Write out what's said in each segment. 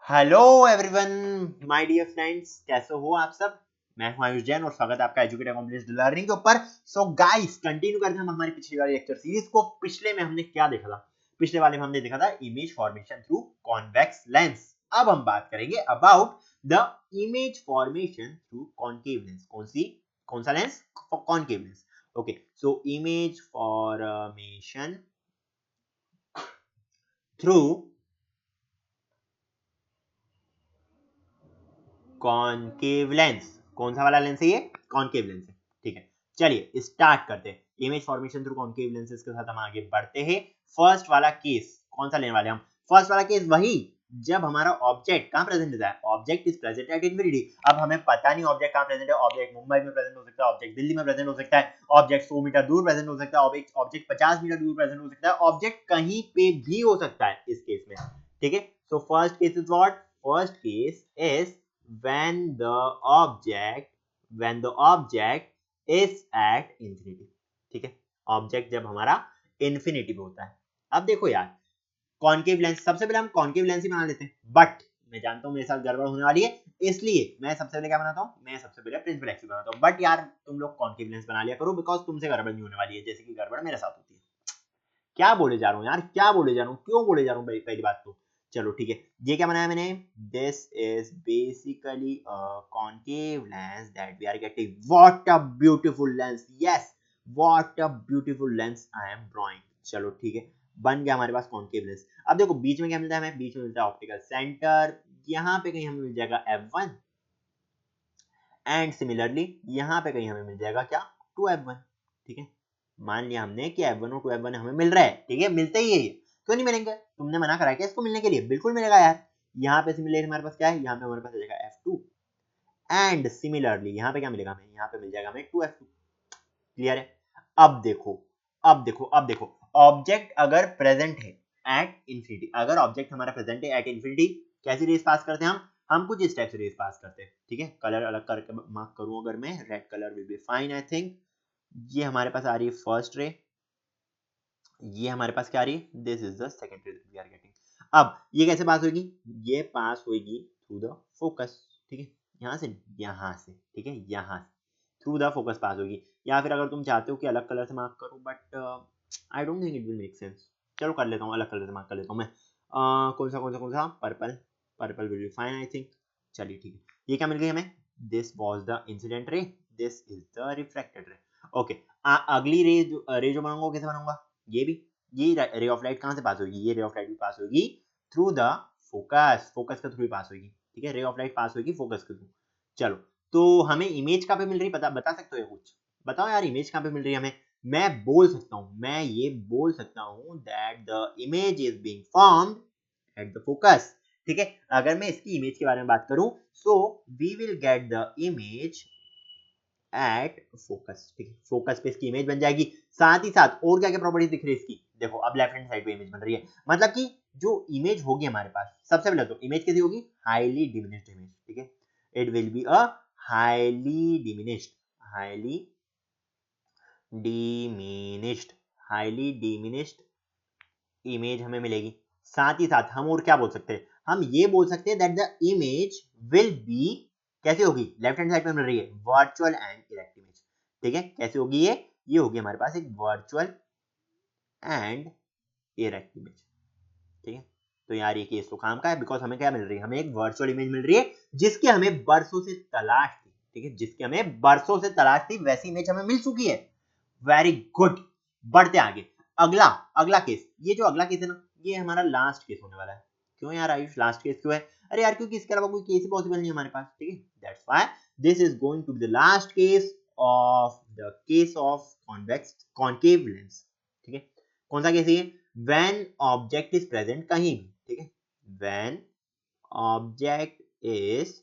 Hello everyone, my dear friends, कैसे हो आप सब। मैं हूं आयुष जैन और स्वागत है आपका एजुकेट अकॉम्प्लिश्ड लर्निंग के ऊपर। सो गाइस, कंटिन्यू करते हैं हम हमारी पिछली वाली लेक्चर सीरीज को। पिछले में हमने क्या देखा था? पिछले वाले में हमने देखा था image formation through convex lens. अब हम बात करेंगे about the image formation through concave lens. कौन सा lens? Concave lens. Okay, so image formation through concave lens. कौन सा वाला लेंस है ये? कॉनकेव लेंस है। ठीक है, चलिए स्टार्ट करते हैं। Image formation through concave lenses के साथ हम आगे बढ़ते हैं। फर्स्ट वाला केस कौन सा लेने वाले हम? फर्स्ट वाला केस वही जब हमारा ऑब्जेक्ट कहां प्रेजेंट होता है। Object is present at infinity. अब हमें पता नहीं ऑब्जेक्ट कहां प्रेजेंट है। ऑब्जेक्ट मुंबई में प्रेजेंट हो सकता है, ऑब्जेक्ट दिल्ली में प्रेजेंट हो सकता है, ऑब्जेक्ट 100 मीटर दूर प्रेजेंट हो सकता है, ऑब्जेक्ट 50 मीटर दूर प्रेजेंट हो सकता है, ऑब्जेक्ट कहीं पे भी हो सकता है इस केस में। ठीक है, so first case is what? First case is when the object is at infinity। ठीक है, ऑब्जेक्ट जब हमारा इंफिनिटी पे होता है। अब देखो यार, कॉनकेव लेंस, सबसे पहले हम कॉनकेव लेंस ही बना लेते हैं, बट मैं जानता हूं मेरे साथ गड़बड़ होने वाली है, इसलिए मैं सबसे पहले क्या बनाता हूं? मैं सबसे पहले प्रिंसिपल एक्सिस बनाता हूं। बट यार तुम लोग कॉनकेव लेंस बना लिया करो, बिकॉज तुमसे गड़बड़ नहीं होने वाली है जैसे कि गड़बड़ मेरे साथ होती है। क्या बोले जा रहा हूँ यार, क्या बोले जा रहा हूँ, क्यों बोले जा रहा हूँ? पहली बात तो चलो ठीक है, ये क्या बनाया मैंने? This is basically a concave lens that we are getting. What a beautiful lens, yes, what a beautiful lens I am drawing. चलो ठीक है, बन गया हमारे पास कॉनकेव लेंस। अब देखो बीच में क्या मिलता है हमें? बीच में मिलता है ऑप्टिकल सेंटर। यहाँ पे कहीं हमें मिल जाएगा F1 एंड सिमिलरली यहाँ पे कहीं हमें मिल जाएगा क्या? 2F1। ठीक है, मान लिया हमने कि F1 और 2F1 हमें मिल रहा है। ठीक है, मिलते ही है ये, क्यों नहीं मिलेंगे? तुमने मना करा है क्या इसको मिलने के लिए? बिल्कुल मिलेगा यार। यहाँ पे सिमिलरली हमारे पास क्या है? यहाँ पे हमारे पास आ जाएगा F2 एंड सिमिलरली यहाँ पे क्या मिलेगा हमें? यहाँ पे मिल जाएगा हमें 2F2। क्लियर है? अब देखो, अब देखो ऑब्जेक्ट अगर प्रेजेंट है एट इंफिनिटी, अगर ऑब्जेक्ट हमारा प्रेजेंट है एट इंफिनिटी, कैसी रेस पास करते हैं हम कुछ इस टाइप से रेस पास करते हैं। ठीक है, कलर अलग करके मार्क करूं अगर मैं, red colour will be fine I think. ये हमारे पास आ रही है फर्स्ट रे, ये हमारे पास क्या आ रही है? दिस इज द सेकंड रे वी आर गेटिंग। अब ये कैसे पास होगी? ये पास होगी थ्रू द फोकस। ठीक है, यहाँ से, यहाँ से, ठीक है, यहाँ से थ्रू द फोकस पास होगी। या फिर अगर तुम चाहते हो कि अलग कलर से मार्क करो, but I don't think it will make sense. चलो कर लेता हूँ, अलग कलर से मार्क कर लेता हूँ मैं। कौन सा? Purple. Purple will be fine I think. चलिए ठीक है, ये क्या मिल गई हमें? This was the incident ray, this is the reflected ray. Okay, अगली रे जो बनाऊंगा कैसे बनाऊंगा? ये भी, ये रे ऑफ लाइट कहां से पास होगी? ये रे ऑफ लाइट भी पास होगी थ्रू द फोकस। फोकस के थ्रू पास होगी। ठीक है, रे ऑफ लाइट पास होगी फोकस के थ्रू। चलो, तो हमें इमेज कहां पे मिल रही है? बता सकते हो कुछ? बताओ यार, इमेज कहां पे मिल रही है हमें? मैं बोल सकता हूं, मैं ये बोल सकता हूं that the image is being formed at the focus. ठीक है, अगर मैं इसकी इमेज के बारे में बात करूं, so we will get the image at focus. ठीक है, फोकस पे इसकी इमेज बन जाएगी। साथ ही साथ और क्या क्या प्रॉपर्टीज दिख रही है इसकी? देखो, अब लेफ्ट हैंड साइड पे इमेज बन रही है, मतलब कि जो इमेज होगी हमारे पास, सबसे पहले तो इमेज कैसी होगी? Highly diminished image. ठीक है, it will be a highly diminished, highly diminished, highly diminished image हमें मिलेगी। साथ ही साथ हम और क्या बोल सकते हैं? हम ये बोल सकते हैं that the image will be, कैसे होगी? लेफ्ट हैंड साइड पे मिल रही है वर्चुअल एंड इरेक्ट इमेज। ठीक है, कैसे होगी ये होगी हमारे पास एक वर्चुअल एंड इरेक्ट इमेज। ठीक है, तो यार ये केस तो काम का है, बिकॉज हमें क्या मिल रही है? हमें एक वर्चुअल इमेज मिल रही है जिसकी हमें बरसों से तलाश थी। ठीक है, जिसकी हमें बरसों से तलाश थी, वैसी इमेज हमें मिल चुकी है। वेरी गुड, बढ़ते आगे। अगला अगला केस, ये जो अगला केस है ना, ये हमारा लास्ट केस होने वाला है। क्यों यार आयुष, लास्ट केस क्यों है? अरे यार, क्योंकि इसके अलावा कोई केस ही पॉसिबल नहीं है हमारे पास। ठीक है, that's why this is going to be the last case of the case of convex concave lens. ठीक है, कौन सा केस है? व्हेन ऑब्जेक्ट इज प्रेजेंट कहीं भी। ठीक है, व्हेन ऑब्जेक्ट इज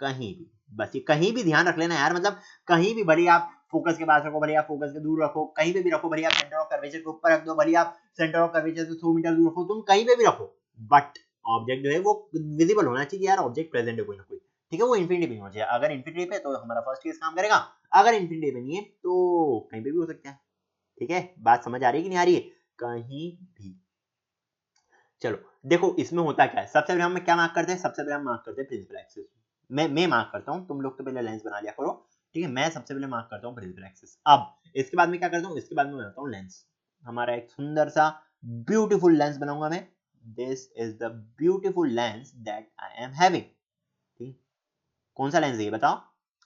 कहीं भी, बस ये कहीं भी ध्यान रख लेना यार, मतलब कहीं भी, भले आप फोकस के पास रखो, भले आप फोकस के दूर रखो, कहीं पे भी रखो, भले आप सेंटर ऑफ कर्वेचर के ऊपर रख दो, भले आप सेंटर ऑफ कर्वेचर से 100 मीटर दूर रखो, तुम कहीं पे भी रखो, बट ऑब्जेक्ट जो है वो विजिबल होना चाहिए यार, ऑब्जेक्ट प्रेजेंट है कोई ना कोई। ठीक है, वो इंफिनिटी पे होना चाहिए। अगर इंफिनिटी पे तो हमारा फर्स्ट केस काम करेगा, अगर इंफिनिटी पे नहीं है तो कहीं पे भी हो सकता है। ठीक है, बात समझ आ रही है कि नहीं आ रही है? कहीं भी। चलो देखो इसमें होता क्या है, सबसे पहले हम क्या मार्क करते हैं, सबसे पहले हम मार्क करते हैं प्रिंसिपल एक्सिस। मैं मार्क करता हूँ, तुम लोग तो पहले लेंस बना लिया करो, ठीक है। मैं सबसे पहले मार्क करता हूँ प्रिंसिपल एक्सिस। अब इसके बाद में क्या करता हूँ, इसके बाद में बनाता हूँ लेंस। हमारा एक सुंदर सा ब्यूटीफुल लेंस बनाऊंगा मैं। This is the beautiful lens that I am having. ठीक, कौन सा लेंस है ये बताओ?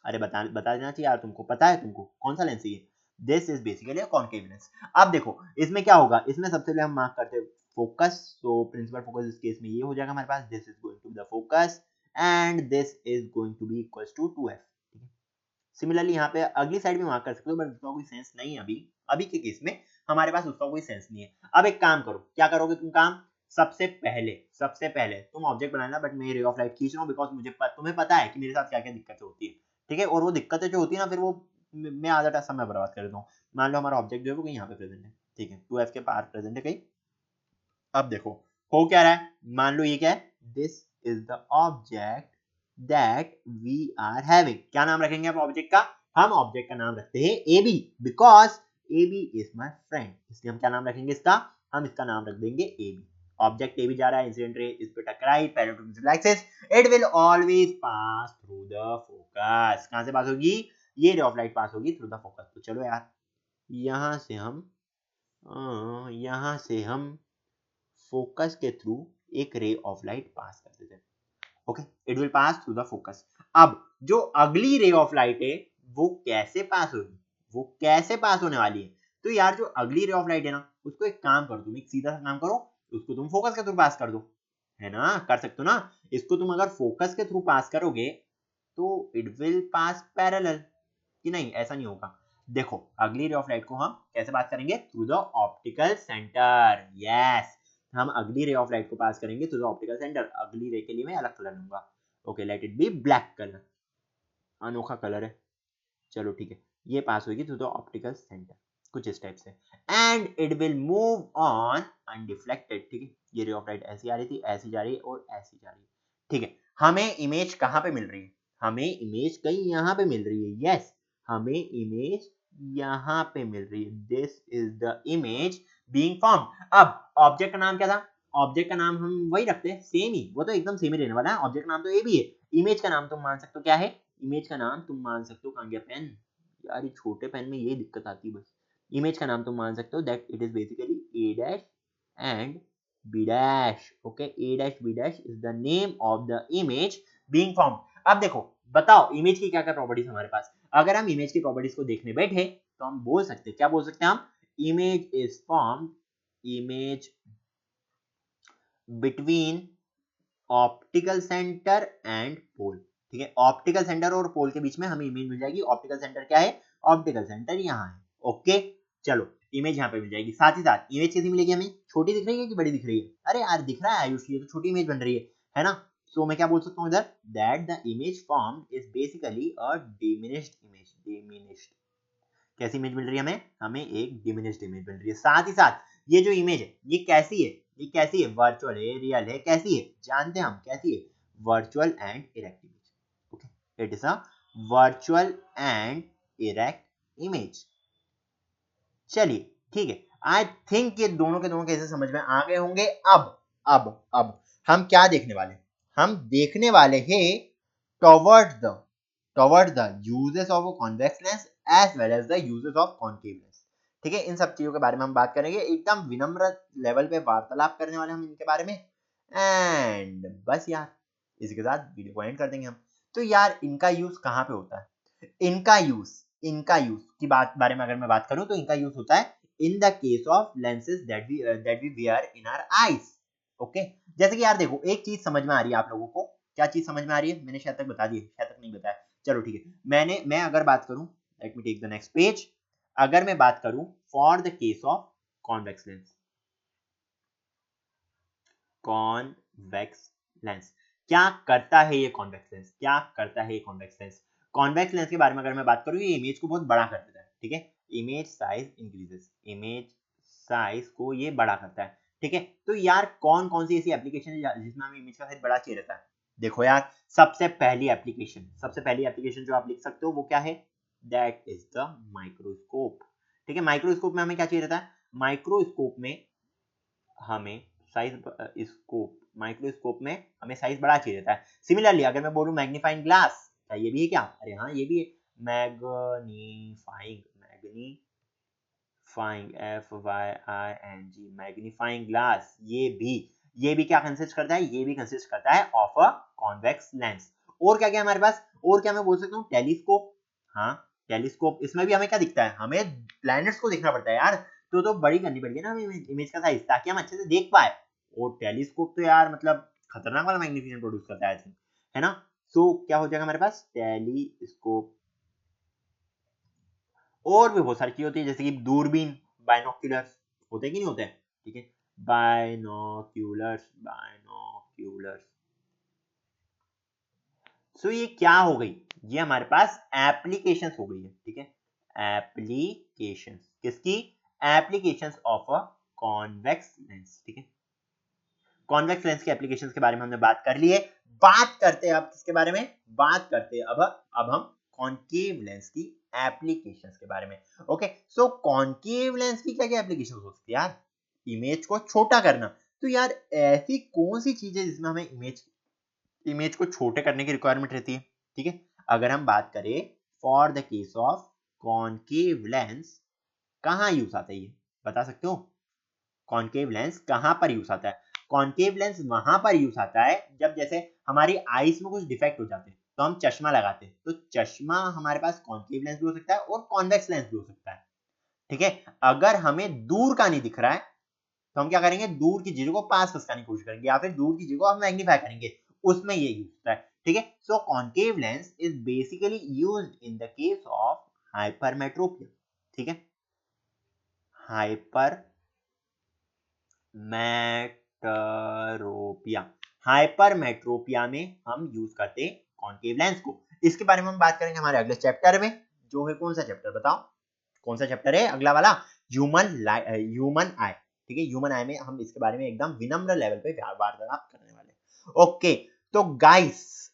अरे बता देना चाहिए यार, तुमको पता है, तुमको कौन सा लेंस है ये? This is basically a concave lens. अब देखो इसमें क्या होगा, इसमें सबसे पहले हम मार्क करते हैं फोकस। सो प्रिंसिपल फोकस इस केस में ये हो जाएगा हमारे पास, this is going to be the focus and this is going to be equals to 2f। ठीक है, सिमिलरली यहाँ पे अगली साइड भी मार्क कर सकते हो, बट उसका कोई सेंस नहीं है अभी, अभी के केस में हमारे पास उसका कोई सेंस नहीं है। अब एक काम करो, क्या करोगे तुम काम, सबसे पहले तुम ऑब्जेक्ट बनाना, बट मैं रे ऑफ लाइट खींच रहा हूँ बिकॉज तुम्हें पता है कि मेरे साथ क्या क्या दिक्कतें होती है, ठीक है। और वो दिक्कतें जो होती है ना, फिर वो मैं आधा समय बर्बाद कर देता हूँ। मान लो हमारा ऑब्जेक्ट जो है वो कहीं यहाँ पे प्रेजेंट है, ठीक है, 2f के पार प्रेजेंट है कहीं। अब देखो हो क्या रहा है, मान लो ये क्या है, this is the object that we are having. क्या नाम रखेंगे आप ऑब्जेक्ट का? हम ऑब्जेक्ट का नाम रखते हैं A B, because A B is my friend. इसलिए हम क्या नाम रखेंगे इसका, हम इसका नाम रख देंगे A B. Object A B जा रहा है, इंसिडेंट रे इस पे टकराई, parallel to principal axis, it will always pass through the focus. कहां से पास होगी, ये रे ऑफ लाइट पास होगी थ्रू द फोकस। तो चलो यार यहां से हम फोकस के थ्रू एक रे ऑफ लाइट पास कर देते हैं। Okay, it will pass through the focus. अब जो अगली रे ऑफ लाइट है वो कैसे पास होगी, वो कैसे पास होने वाली है? तो यार जो अगली रे ऑफ लाइट है ना, उसको एक काम करो, तुम एक सीधा सा काम करो, उसको तुम फोकस के थ्रू पास कर दो, है ना, कर सकते हो ना। इसको तुम अगर फोकस के थ्रू पास करोगे तो इट विल पास पैरेलल, कि नहीं? ऐसा नहीं होगा। देखो अगली रे ऑफ लाइट को हम कैसे पास करेंगे, through the optical centre. Yes, हम अगली रे ऑफ लाइट को पास करेंगे थ्रू द ऑप्टिकल सेंटर। अगली रे के लिए मैं अलग कलर लूंगा, okay, let it be black colour, अनोखा कलर है। चलो ठीक है, ये पास होगी थ्रू द ऑप्टिकल सेंटर, कुछ इस टाइप से, and it will move on undeflected. ठीक है, ये रे ऑफ लाइट ऐसी आ रही थी, ऐसी जा रही है और ऐसी जा रही है, ठीक है। हमें इमेज कहाँ पे मिल रही है, हमें इमेज कहीं यहाँ पे मिल रही है। यस, हमें इमेज यहाँ पे मिल रही है, this is the image being formed. अब ऑब्जेक्ट का नाम क्या था, ऑब्जेक्ट का नाम हम वही रखते हैं, सेम ही, वो तो एकदम सेम ही रहने वाला है। ऑब्जेक्ट का नाम तो ए भी है, इमेज का नाम तुम मान सकते हो क्या है, इमेज का नाम तुम मान सकते हो, कहाँ गया पेन यार, ये छोटे पेन में ये दिक्कत आती है बस। इमेज का नाम तुम मान सकते हो that it is basically A dash and B dash. Okay, A dash B dash is the name of the image being formed. अब देखो बताओ इमेज की क्या क्या प्रॉपर्टीज हमारे पास। अगर हम इमेज की प्रॉपर्टीज को देखने बैठे तो हम बोल सकते हैं, क्या बोल सकते हैं हम, image is formed, image between optical centre and pole. ठीक है, ऑप्टिकल सेंटर और पोल के बीच में हमें इमेज मिल जाएगी। ऑप्टिकल सेंटर क्या है, ऑप्टिकल सेंटर यहाँ है। ओके, चलो इमेज यहाँ पे मिल जाएगी। साथ ही साथ इमेज कैसी मिलेगी हमें, छोटी दिख रही है कि बड़ी दिख रही है? अरे यार दिख रहा है आयुष, ये तो छोटी इमेज बन रही है ना। सो मैं क्या बोल सकता हूँ इधर, that the image formed is basically a diminished image. Diminished कैसी इमेज मिल रही है हमें, हमें एक डिमिनिश्ड इमेज मिल रही है। साथ ही साथ ये जो इमेज है ये कैसी है, ये कैसी है, वर्चुअल है, रियल है, कैसी है जानते हैं हम, कैसी है, virtual and erect image. Okay, it is a virtual and erect image. चलिए ठीक है, आई थिंक ये दोनों के दोनों कैसे समझ में आ गए होंगे। अब हम क्या देखने वाले, हम देखने वाले हैं toward the uses of convex lens as well as the uses of concave lens. ठीक है, इन सब चीजों के बारे में हम बात करेंगे, एकदम विनम्र लेवल पे वार्तालाप करने वाले हम इनके बारे में। एंड बस यार इसके साथ वीडियो को एंड कर देंगे हम। तो यार इनका यूज कहाँ पे होता है, इनका यूज की बारे में अगर मैं बात करूं तो इनका यूज होता है in the case of lenses that we wear in our eyes. Okay, जैसे कि यार देखो एक चीज समझ में आ रही है आप लोगों को, क्या चीज समझ में आ रही है, मैंने शायद तक बता दी, शायद तक नहीं बताया। चलो ठीक है, मैं अगर बात करूं, let me take the next page. अगर मैं बात करूं for the case of convex lens, convex lens क्या करता है ये कॉन्वेक्स लेंस, क्या करता है ये कॉन्वेक्स लेंस? कॉन्वेक्स लेंस के बारे में अगर मैं बात करूं, ये इमेज को बहुत बड़ा कर देता है। ठीक है, image size increases, image size को ये बड़ा करता है। ठीक है, तो यार कौन कौन सी ऐसी एप्लीकेशन है जिसमें हमें इमेज का साइज बड़ा चाहिए रहता है? देखो यार सबसे पहली एप्लीकेशन जो आप लिख सकते हो वो क्या है, दैट इज द माइक्रोस्कोप। ठीक है, माइक्रोस्कोप में हमें क्या चाहिए रहता है, माइक्रोस्कोप में हमें साइज स्कोप, माइक्रोस्कोप में हमें साइज बड़ा चाहिए रहता है। सिमिलरली अगर मैं बोलूं मैग्नीफाइंग ग्लास, क्या ये भी है क्या? अरे हाँ ये भी है, मैग्नीफाइंग, FYING मैग्नीफाइंग ग्लास, ये भी क्या कंसिस्ट करता है? ये भी कंसिस्ट करता है ऑफ अ कॉन्वेक्स लेंस। और क्या क्या हमारे पास, और क्या मैं बोल सकता हूँ? टेलीस्कोप। हाँ टेलीस्कोप, इसमें भी हमें क्या दिखता है? हमें प्लैनेट्स को देखना पड़ता है यार, तो बड़ी करनी पड़ेगी ना हमें इमेज का साइज, ताकि हम अच्छे से देख पाए। और टेलीस्कोप तो यार मतलब खतरनाक वाला मैग्नीफिकेशन प्रोड्यूस करता है, है ना? सो क्या हो जाएगा हमारे पास? टेलीस्कोप। और भी बहुत सारी चीजें होती है, जैसे कि दूरबीन, बाइनोक्यूलर्स, होते कि नहीं होते? ठीक है, बाइनोक्यूलर्स। सो ये क्या हो गई? ये हमारे पास एप्लीकेशंस हो गई है। ठीक है, एप्लीकेशंस किसकी? Applications of a convex lens. ठीक है, कॉन्वेक्स लेंस के एप्लीकेशंस के बारे में हमने बात कर ली है। बात करते हैं अब किसके बारे में? बात करते हैं अब हम कॉन्केव लेंस की एप्लीकेशंस के बारे में। ओके, सो कॉन्केव लेंस की क्या क्या एप्लीकेशन हो सकती है यार? इमेज को छोटा करना। तो यार ऐसी कौन सी चीज है जिसमें हमें इमेज को छोटे करने की रिक्वायरमेंट रहती है? ठीक है, अगर हम बात करें for the case of concave lens, कहाँ यूज आता है ये बता सकते हो? कॉन्केव लेंस कहाँ पर यूज आता है? कॉन्केव लेंस वहां पर यूज आता है जब जैसे हमारी आईज में कुछ डिफेक्ट हो जाते हैं तो हम चश्मा लगाते हैं। तो चश्मा हमारे पास कॉन्केव लेंस भी हो सकता है और कॉन्वेक्स लेंस भी हो सकता है। ठीक है, अगर हमें दूर का नहीं दिख रहा है तो हम क्या करेंगे? दूर की चीजों को पास करने की कोशिश करेंगे, या फिर दूर की चीजों को हम मैग्नीफाई करेंगे, उसमें ये यूज होता है। ठीक है, so concave lens is basically used in the case of hypermetropia. ठीक है, हाइपरमेट्रोपिया, हाइपरमेट्रोपिया में हम यूज करते हैं कॉन्केव लेंस को। इसके बारे में हम बात करेंगे हमारे अगले चैप्टर में, जो है कौन सा चैप्टर बताओ? कौन सा चैप्टर है अगला वाला? ह्यूमन आई। ठीक है, ह्यूमन आई में हम इसके बारे में एकदम विनम्र लेवल पे वार्तालाप करने वाले। ओके, तो गाइस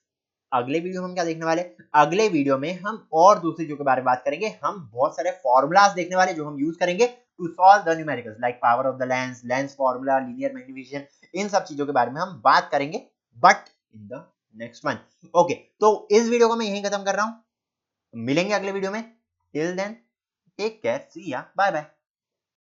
अगले वीडियो में हम क्या देखने वाले? अगले वीडियो में हम और दूसरी चीजों के बारे में बात करेंगे। हम बहुत सारे फॉर्मूलाज देखने वाले जो हम यूज करेंगे to solve the numericals, like power of the lens, lens formula, linear magnification. इन सब चीजों के बारे में हम बात करेंगे, but in the next one. Okay, तो इस वीडियो को मैं यहीं खत्म कर रहा हूं, मिलेंगे अगले वीडियो में। टिल देन टेक केयर, सी या, बाय बाय।